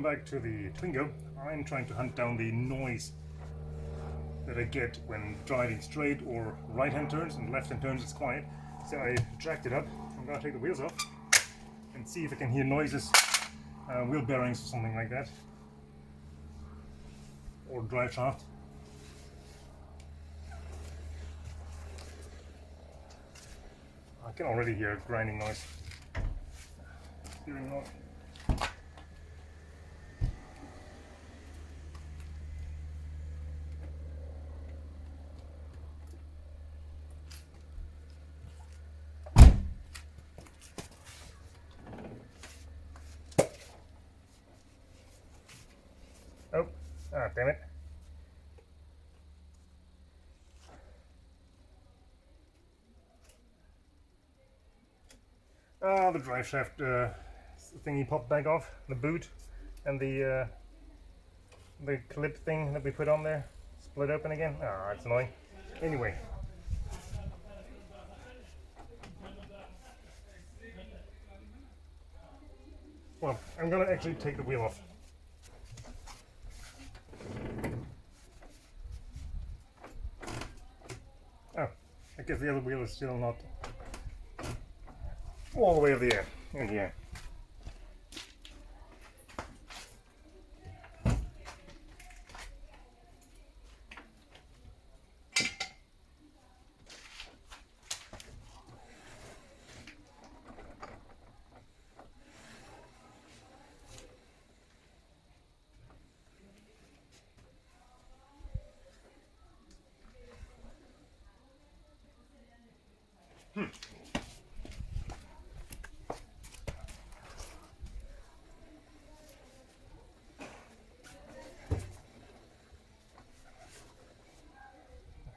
Welcome back to the Twingo. I'm trying to hunt down the noise that I get when driving straight or right-hand turns, and left-hand turns it's quiet. So I jacked it up. I'm gonna take the wheels off and see if I can hear noises, wheel bearings or something like that, or drive shaft. I can already hear a grinding noise. Steering wheel. Oh, damn it. The drive shaft thingy popped back off, the boot, and the clip thing that we put on there split open again. Ah, that's annoying. Anyway. Well, I'm gonna actually take the wheel off. Oh, I guess the other wheel is still not all the way over there, in here.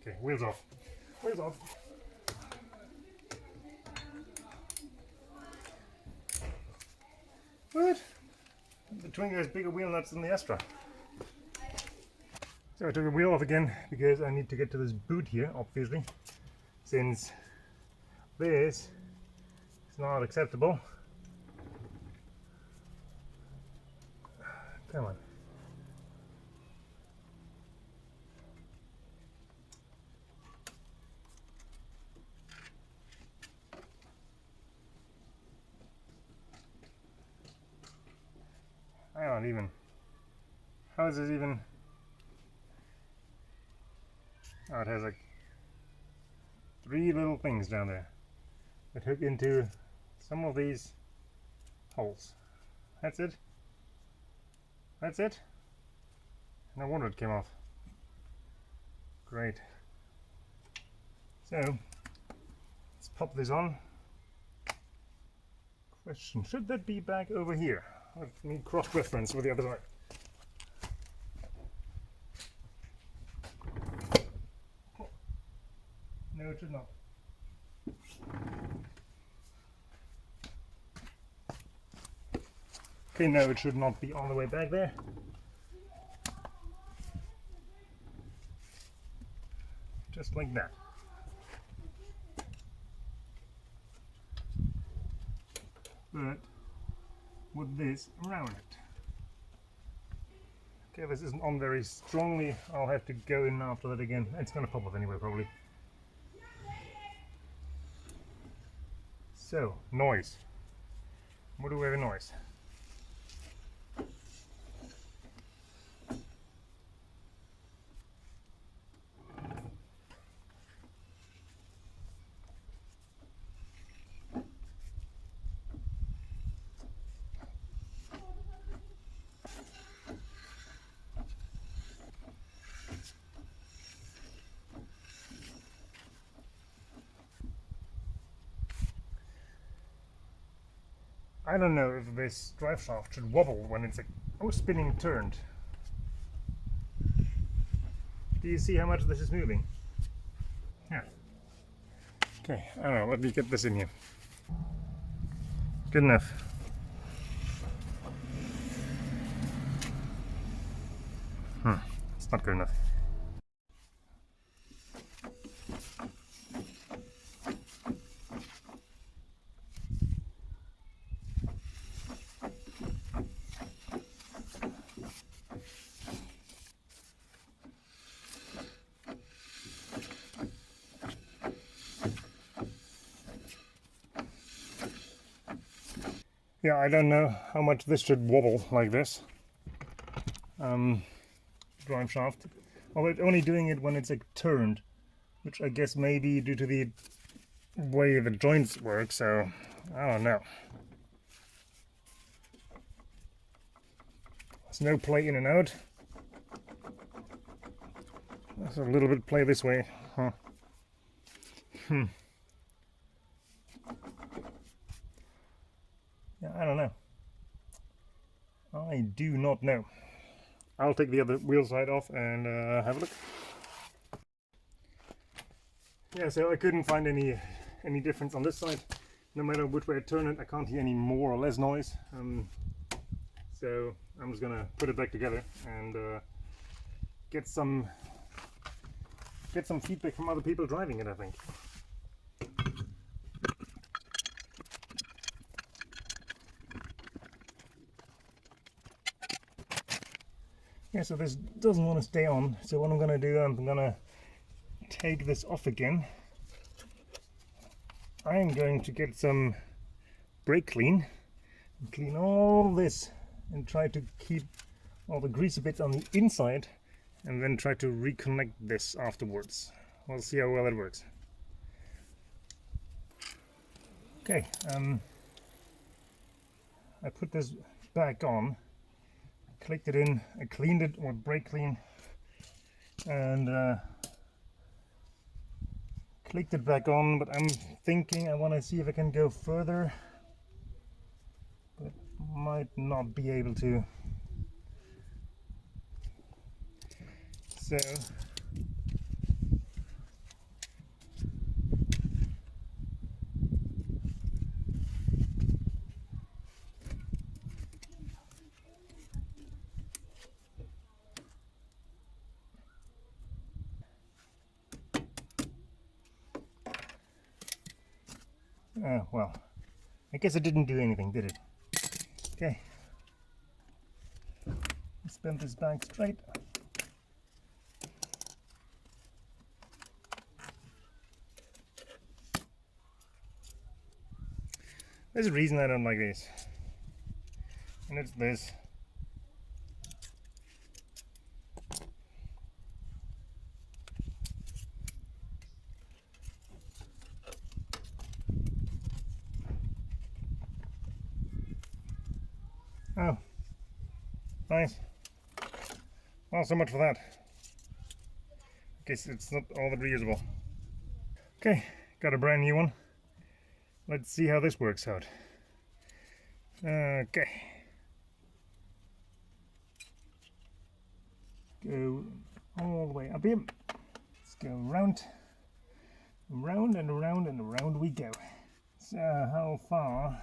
Okay, wheels off. Wheels off. What? The Twingo has bigger wheel nuts than the Astra. So I took the wheel off again because I need to get to this boot here, obviously, since this is not acceptable. Come on. I don't even. How is this even? Oh, it has like 3 little things down there that hook into some of these holes. That's it. That's it. No wonder it came off. Great. So let's pop this on. Question: should that be back over here? Let me cross-reference with the other side. No, it should not. Okay, no, it should not be all the way back there. Just like that. But with this around it. Okay, this isn't on very strongly. I'll have to go in after that again. It's gonna pop off anyway, probably. So, noise. What do we have in noise? I don't know if this drive shaft should wobble when it's spinning and turned. Do you see how much this is moving? Yeah. Okay, I don't know, let me get this in here. Good enough. It's not good enough. Yeah, I don't know how much this should wobble like this. Drive shaft. Although it's only doing it when it's like turned, which I guess maybe due to the way the joints work, so I don't know. There's no play in and out. There's a little bit play this way. Huh. Yeah, I don't know. I do not know. I'll take the other wheel side off and have a look. Yeah, so I couldn't find any difference on this side. No matter which way I turn it, I can't hear any more or less noise. So I'm just gonna put it back together and get some feedback from other people driving it, I think. Yeah, so this doesn't want to stay on, so what I'm gonna do, I'm gonna take this off again. I'm going to get some brake clean and clean all this and try to keep all the greasy bits on the inside and then try to reconnect this afterwards. We'll see how well it works. Okay, I put this back on, clicked it in, I cleaned it with brake clean and clicked it back on, but I'm thinking I want to see if I can go further, but might not be able to. So well, I guess it didn't do anything, did it? Okay, let's bend this back straight. There's a reason I don't like this, and it's this. Oh, nice. Well, so much for that. I guess it's not all that reusable. Okay, got a brand new one. Let's see how this works out. Okay. Go all the way up here. Let's go round, round and around and around we go. So how far?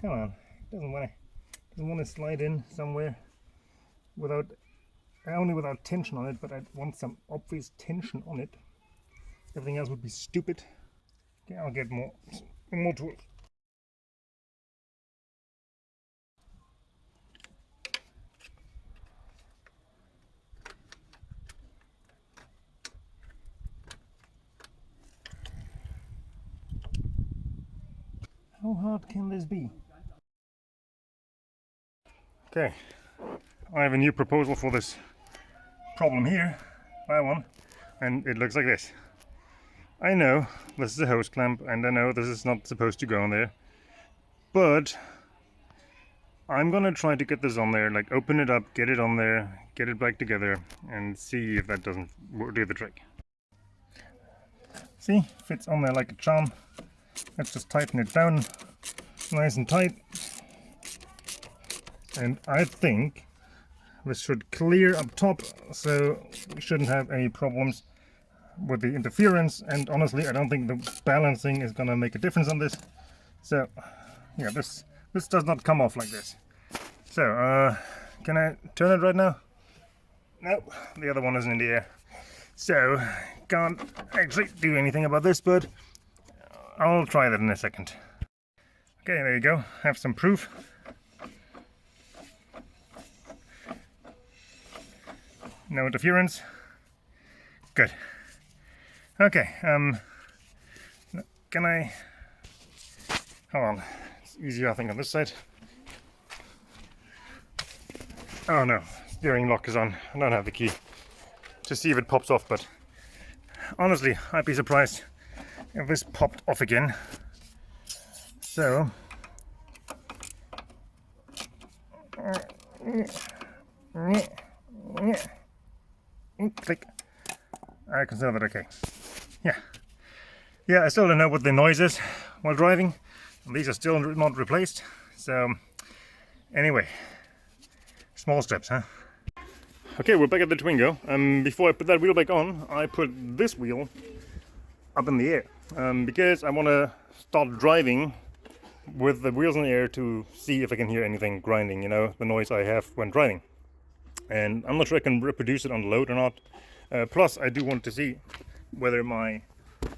Come on, doesn't want to slide in somewhere without only without tension on it, but I want some obvious tension on it. Everything else would be stupid. Okay, I'll get more tools. How hard can this be? Okay, I have a new proposal for this problem here. Buy one, and it looks like this. I know this is a hose clamp, and I know this is not supposed to go on there, but I'm gonna try to get this on there, like open it up, get it on there, get it back together, and see if that doesn't do the trick. See, fits on there like a charm. Let's just tighten it down nice and tight. And I think this should clear up top, so we shouldn't have any problems with the interference. And honestly, I don't think the balancing is gonna make a difference on this. So yeah, this does not come off like this. So can I turn it right now? Nope, the other one isn't in the air. So, can't actually do anything about this, but I'll try that in a second. Okay, there you go. Have some proof. No interference. Good. Okay, can I... Hold on. It's easier, I think, on this side. Oh no, steering lock is on. I don't have the key to see if it pops off, but honestly, I'd be surprised if this popped off again. So, click. I consider that okay. Yeah, I still don't know what the noise is while driving. These are still not replaced. So, anyway, small steps, huh? Okay, we're back at the Twingo. Before I put that wheel back on, I put this wheel up in the air because I want to start driving with the wheels in the air to see if I can hear anything grinding, you know, the noise I have when driving. And I'm not sure I can reproduce it on the load or not. Plus, I do want to see whether my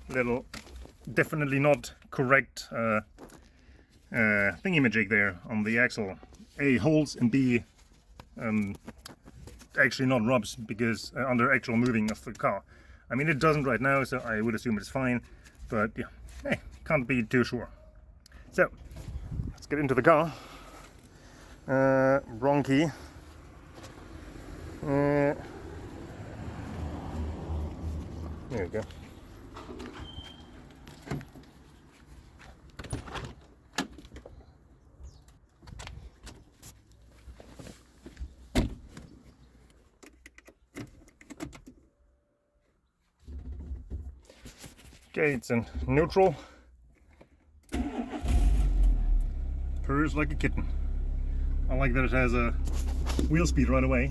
little definitely not correct thingy-majig there on the axle A holds and B actually not rubs because under actual moving of the car. I mean, it doesn't right now, so I would assume it's fine, but yeah, hey, can't be too sure. So let's get into the car. Wrong key. There we go. Okay, it's in neutral. Purrs like a kitten. I like that it has a wheel speed right away.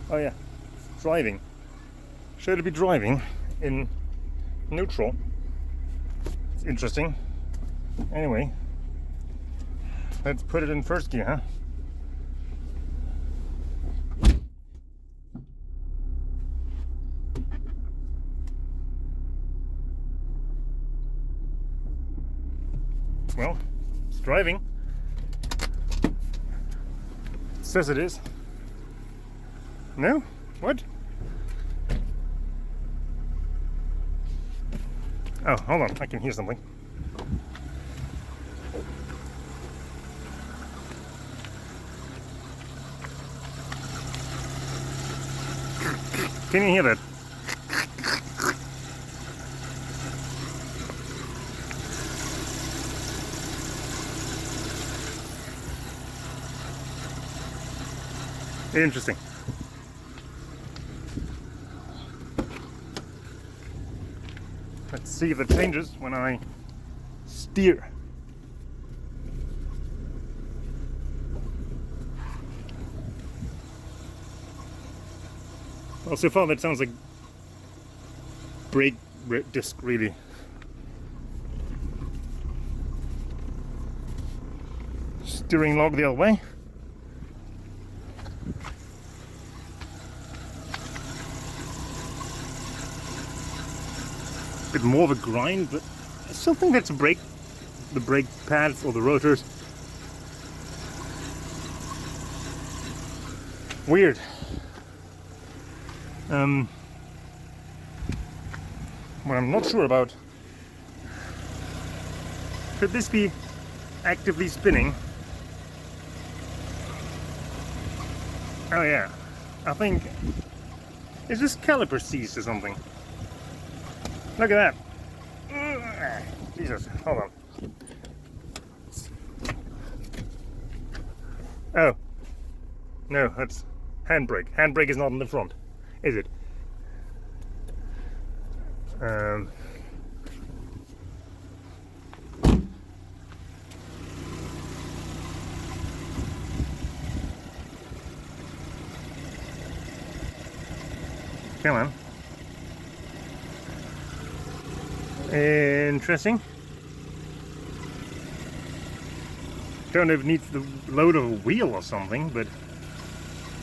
Oh yeah, driving. Should it be driving in neutral? It's interesting. Anyway, let's put it in first gear, huh? Well, it's driving. It says it is. No? What? Oh, hold on, I can hear something. Can you hear that? Interesting. Let's see if it changes when I steer. Well, so far that sounds like brake disc, really. Steering log the other way. Bit more of a grind, but I still think that's a brake. The brake pads or the rotors. Weird. What I'm not sure about, could this be actively spinning? Oh yeah, I think, is this caliper seized or something? Look at that. Jesus, hold on. Oh. No, that's handbrake. Handbrake is not in the front, is it? Come on. Interesting. Don't know if it needs the load of a wheel or something, but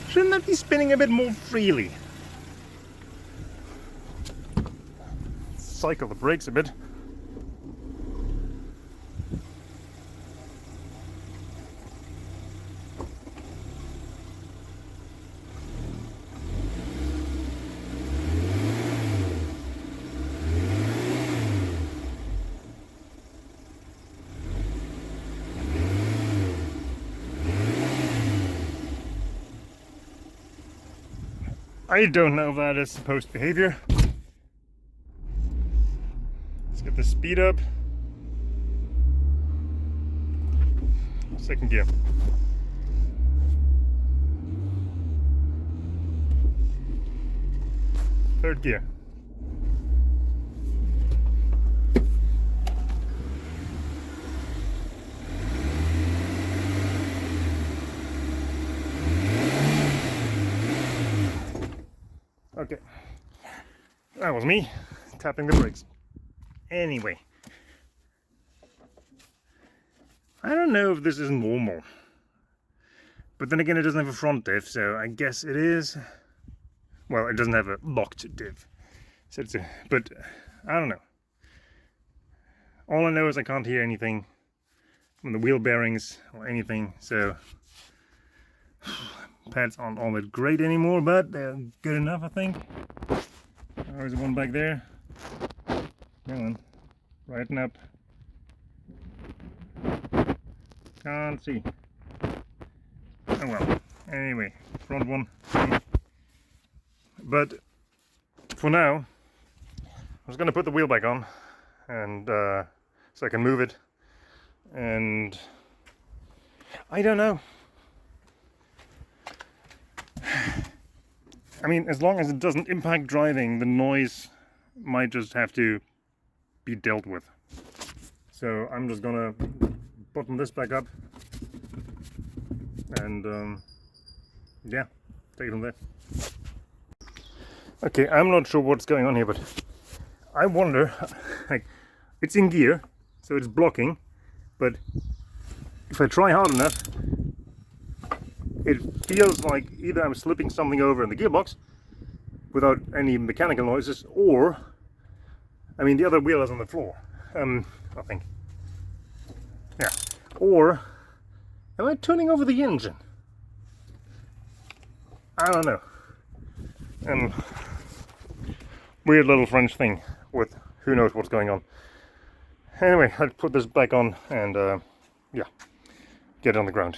shouldn't that be spinning a bit more freely? cycle the brakes a bit. I don't know if that is supposed behavior. Let's get the speed up. Second gear. Third gear. Okay, that was me tapping the brakes. Anyway, I don't know if this is normal, but then again it doesn't have a front diff, so I guess it is. Well, it doesn't have a locked diff, so it's but I don't know. All I know is I can't hear anything from the wheel bearings or anything, so pads aren't all that great anymore, but they're good enough, I think. There's one back there. Come on, brighten up. Can't see. Oh well. Anyway, front one. But for now, I was going to put the wheel back on, and so I can move it. And I don't know. I mean, as long as it doesn't impact driving, the noise might just have to be dealt with. So I'm just gonna button this back up and yeah, take it from there. Okay, I'm not sure what's going on here, but I wonder, like, it's in gear, so it's blocking, but if I try hard enough, it feels like either I'm slipping something over in the gearbox without any mechanical noises, or, I mean, the other wheel is on the floor, I think. Yeah. Or, am I turning over the engine? I don't know. And weird little French thing with who knows what's going on. Anyway, I'll put this back on and, yeah, get it on the ground.